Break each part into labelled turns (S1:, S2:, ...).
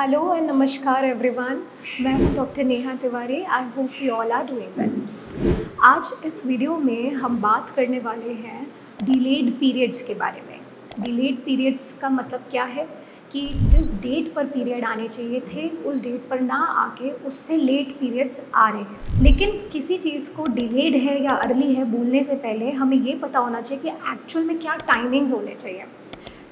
S1: Hello and नमस्कार everyone. मैं हूं doctor Neha Tiwari. I hope you all are doing well. आज इस वीडियो में हम बात करने वाले हैं डिलेड पीरियड्स के बारे में। डिलेड पीरियड्स का मतलब क्या है कि जिस डेट पर पीरियड आने चाहिए थे उस डेट पर ना आके उससे लेट पीरियड्स आ रहे हैं। लेकिन किसी चीज़ को डिलेड है या अर्ली है बोलने से पहले हमें ये पता होना चाहिए कि एक्चुअल में क्या टाइमिंग्स होने चाहिए।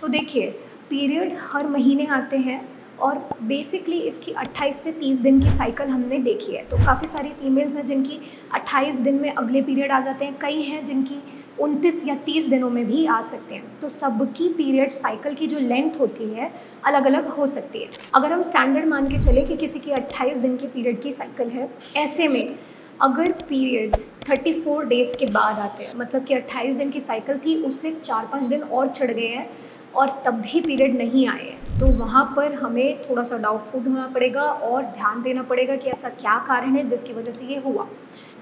S1: तो देखिए, पीरियड हर महीने आते हैं और बेसिकली इसकी 28 से 30 दिन की साइकिल हमने देखी है। तो काफ़ी सारी फीमेल्स हैं जिनकी 28 दिन में अगले पीरियड आ जाते हैं, कई हैं जिनकी 29 या 30 दिनों में भी आ सकते हैं। तो सबकी पीरियड साइकिल की जो लेंथ होती है अलग अलग हो सकती है। अगर हम स्टैंडर्ड मान के चले कि किसी की 28 दिन की पीरियड की साइकिल है, ऐसे में अगर पीरियड्स 34 डेज़ के बाद आते हैं, मतलब कि 28 दिन की साइकिल थी उससे 4-5 दिन और चढ़ गए हैं और तब भी पीरियड नहीं आए हैं, तो वहाँ पर हमें थोड़ा सा डाउटफुल होना पड़ेगा और ध्यान देना पड़ेगा कि ऐसा क्या कारण है जिसकी वजह से ये हुआ।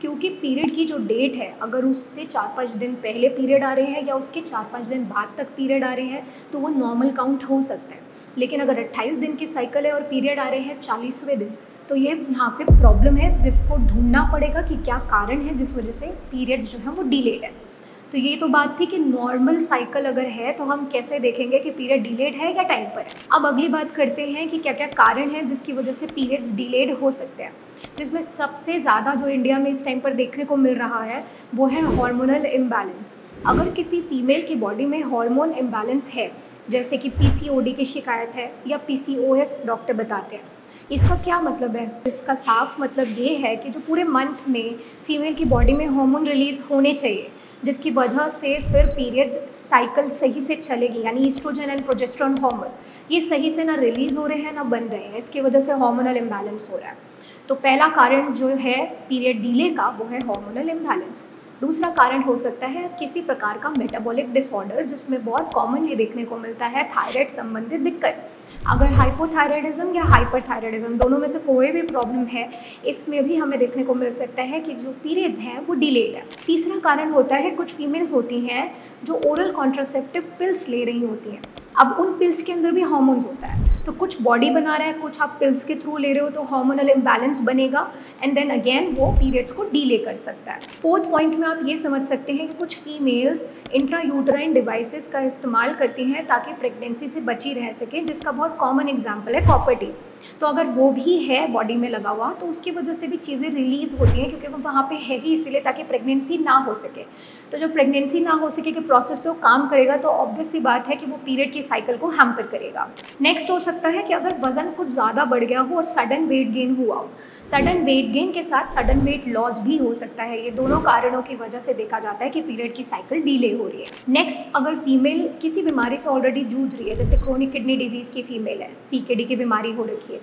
S1: क्योंकि पीरियड की जो डेट है, अगर उससे 4-5 दिन पहले पीरियड आ रहे हैं या उसके 4-5 दिन बाद तक पीरियड आ रहे हैं तो वो नॉर्मल काउंट हो सकता है। लेकिन अगर 28 दिन की साइकिल है और पीरियड आ रहे हैं 40वें दिन, तो ये यहाँ पे प्रॉब्लम है जिसको ढूंढना पड़ेगा कि क्या कारण है जिस वजह से पीरियड्स जो है वो डिलेड है। तो ये तो बात थी कि नॉर्मल साइकिल अगर है तो हम कैसे देखेंगे कि पीरियड डिलेड है या टाइम पर है। अब अगली बात करते हैं कि क्या क्या कारण है जिसकी वजह से पीरियड्स डिलेड हो सकते हैं। जिसमें सबसे ज़्यादा जो इंडिया में इस टाइम पर देखने को मिल रहा है वो है हार्मोनल इम्बैलेंस। अगर किसी फीमेल की बॉडी में हार्मोन इम्बैलेंस है, जैसे कि पीसीओडी की शिकायत है या पीसीओएस डॉक्टर बताते हैं, इसका क्या मतलब है? इसका साफ मतलब ये है कि जो पूरे मंथ में फीमेल की बॉडी में हार्मोन रिलीज़ होने चाहिए, जिसकी वजह से फिर पीरियड्स साइकिल सही से चलेगी, यानी ईस्ट्रोजन एंड प्रोजेस्टेरोन हार्मोन ये सही से ना रिलीज़ हो रहे हैं ना बन रहे हैं, इसकी वजह से हार्मोनल इम्बैलेंस हो रहा है। तो पहला कारण जो है पीरियड डिले का वो है हार्मोनल इम्बैलेंस। दूसरा कारण हो सकता है किसी प्रकार का मेटाबॉलिक डिसऑर्डर, जिसमें बहुत कॉमनली देखने को मिलता है थायराइड संबंधित दिक्कत। अगर हाइपोथायराइडिज्म या हाइपरथायराइडिज्म दोनों में से कोई भी प्रॉब्लम है, इसमें भी हमें देखने को मिल सकता है कि जो पीरियड्स हैं वो डिलेड है। तीसरा कारण होता है कुछ फीमेल्स होती हैं जो ओरल कॉन्ट्रासेप्टिव पिल्स ले रही होती हैं। अब उन पिल्स के अंदर भी हार्मोन्स होता है, तो कुछ बॉडी बना रहा है, कुछ आप पिल्स के थ्रू ले रहे हो, तो हार्मोनल इम्बैलेंस बनेगा एंड देन अगेन वो पीरियड्स को डिले कर सकता है। फोर्थ पॉइंट में आप ये समझ सकते हैं कि कुछ फीमेल्स इंट्रायूटराइन डिवाइसेस का इस्तेमाल करती हैं ताकि प्रेगनेंसी से बची रह सके, जिसका बहुत कॉमन एग्जाम्पल है कॉपर टी। तो अगर वो भी है बॉडी में लगा हुआ तो उसकी वजह से भी चीज़ें रिलीज़ होती हैं, क्योंकि वो वहाँ पे है ही इसीलिए ताकि प्रेगनेंसी ना हो सके। तो जब प्रेगनेंसी ना हो सके के प्रोसेस पे वो काम करेगा तो ऑब्वियस सी बात है कि वो पीरियड की साइकिल को हैम्पर करेगा। नेक्स्ट हो सकता है कि अगर वज़न कुछ ज़्यादा बढ़ गया हो और सडन वेट गेन हुआ हो। सडन वेट गेन के साथ सडन वेट लॉस भी हो सकता है। ये दोनों कारणों की वजह से देखा जाता है कि पीरियड की साइकिल डिले हो रही है। नेक्स्ट, अगर फीमेल किसी बीमारी से ऑलरेडी जूझ रही है, जैसे क्रोनिक किडनी डिजीज़ की फीमेल है, सीकेडी की बीमारी हो रखी है,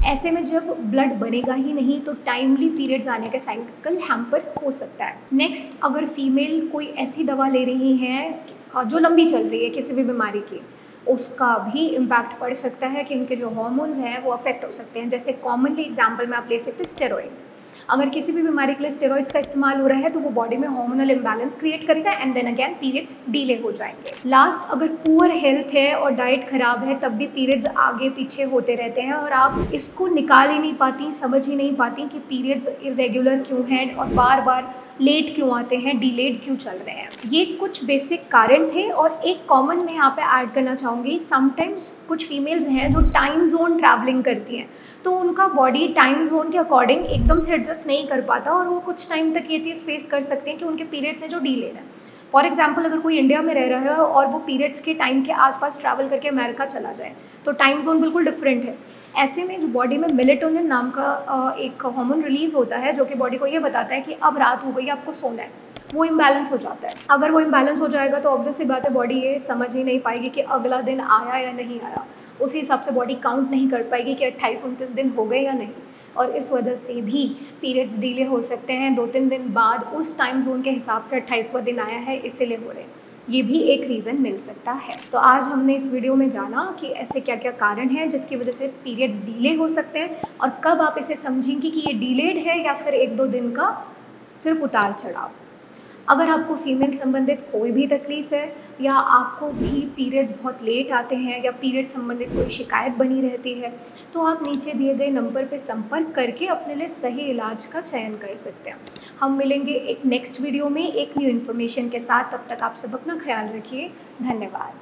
S1: ऐसे में जब ब्लड बनेगा ही नहीं तो टाइमली पीरियड्स आने का साइकिल हैम्पर हो सकता है। नेक्स्ट, अगर फीमेल कोई ऐसी दवा ले रही है जो लंबी चल रही है किसी भी बीमारी की, उसका भी इम्पैक्ट पड़ सकता है कि उनके जो हार्मोन्स हैं वो अफेक्ट हो सकते हैं। जैसे कॉमनली एग्जांपल में आप ले सकते हैं स्टेरॉइड्स। अगर किसी भी बीमारी के लिए स्टेरॉइड्स का इस्तेमाल हो रहा है तो वो बॉडी में हार्मोनल इम्बैलेंस क्रिएट करेगा and then again periods delay हो जाएंगे। लास्ट, अगर पुअर हेल्थ है और डाइट खराब है तब भी पीरियड्स आगे पीछे होते रहते हैं और आप इसको निकाल ही नहीं पाती, समझ ही नहीं पाती कि पीरियड्स इरेगुलर क्यों हैं और बार बार लेट क्यों आते हैं, डिलेड क्यों चल रहे हैं। ये कुछ बेसिक कारण थे और एक कॉमन मैं यहाँ पे ऐड करना चाहूँगी। समटाइम्स कुछ फीमेल्स हैं जो टाइम जोन ट्रैवलिंग करती हैं, तो उनका बॉडी टाइम जोन के अकॉर्डिंग एकदम से एडजस्ट नहीं कर पाता और वो कुछ टाइम तक ये चीज़ फेस कर सकते हैं कि उनके पीरियड्स हैं जो डिलेड है। फॉर एग्जाम्पल, अगर कोई इंडिया में रह रहा है और वो पीरियड्स के टाइम के आसपास ट्रैवल करके अमेरिका चला जाए तो टाइम जोन बिल्कुल डिफरेंट है। ऐसे में जो बॉडी में मेलेटोनिन नाम का एक हार्मोन रिलीज़ होता है जो कि बॉडी को ये बताता है कि अब रात हो गई, आपको सोना है, वो इम्बैलेंस हो जाता है। अगर वो इम्बैलेंस हो जाएगा तो ऑब्वियस सी बात है बॉडी ये समझ ही नहीं पाएगी कि अगला दिन आया या नहीं आया। उसी हिसाब से बॉडी काउंट नहीं कर पाएगी कि 28-29 दिन हो गए या नहीं, और इस वजह से भी पीरियड्स डिले हो सकते हैं। 2-3 दिन बाद उस टाइम जोन के हिसाब से 28वां दिन आया है इसीलिए हो रहे हैं। ये भी एक रीज़न मिल सकता है। तो आज हमने इस वीडियो में जाना कि ऐसे क्या क्या कारण हैं जिसकी वजह से पीरियड्स डिले हो सकते हैं और कब आप इसे समझेंगे कि ये डिलेड है या फिर 1-2 दिन का सिर्फ उतार चढ़ाव। अगर आपको फीमेल संबंधित कोई भी तकलीफ़ है या आपको भी पीरियड्स बहुत लेट आते हैं या पीरियड संबंधित कोई शिकायत बनी रहती है, तो आप नीचे दिए गए नंबर पर संपर्क करके अपने लिए सही इलाज का चयन कर सकते हैं। हम मिलेंगे एक नेक्स्ट वीडियो में एक न्यू इन्फॉर्मेशन के साथ। तब तक आप सब अपना ख्याल रखिए। धन्यवाद।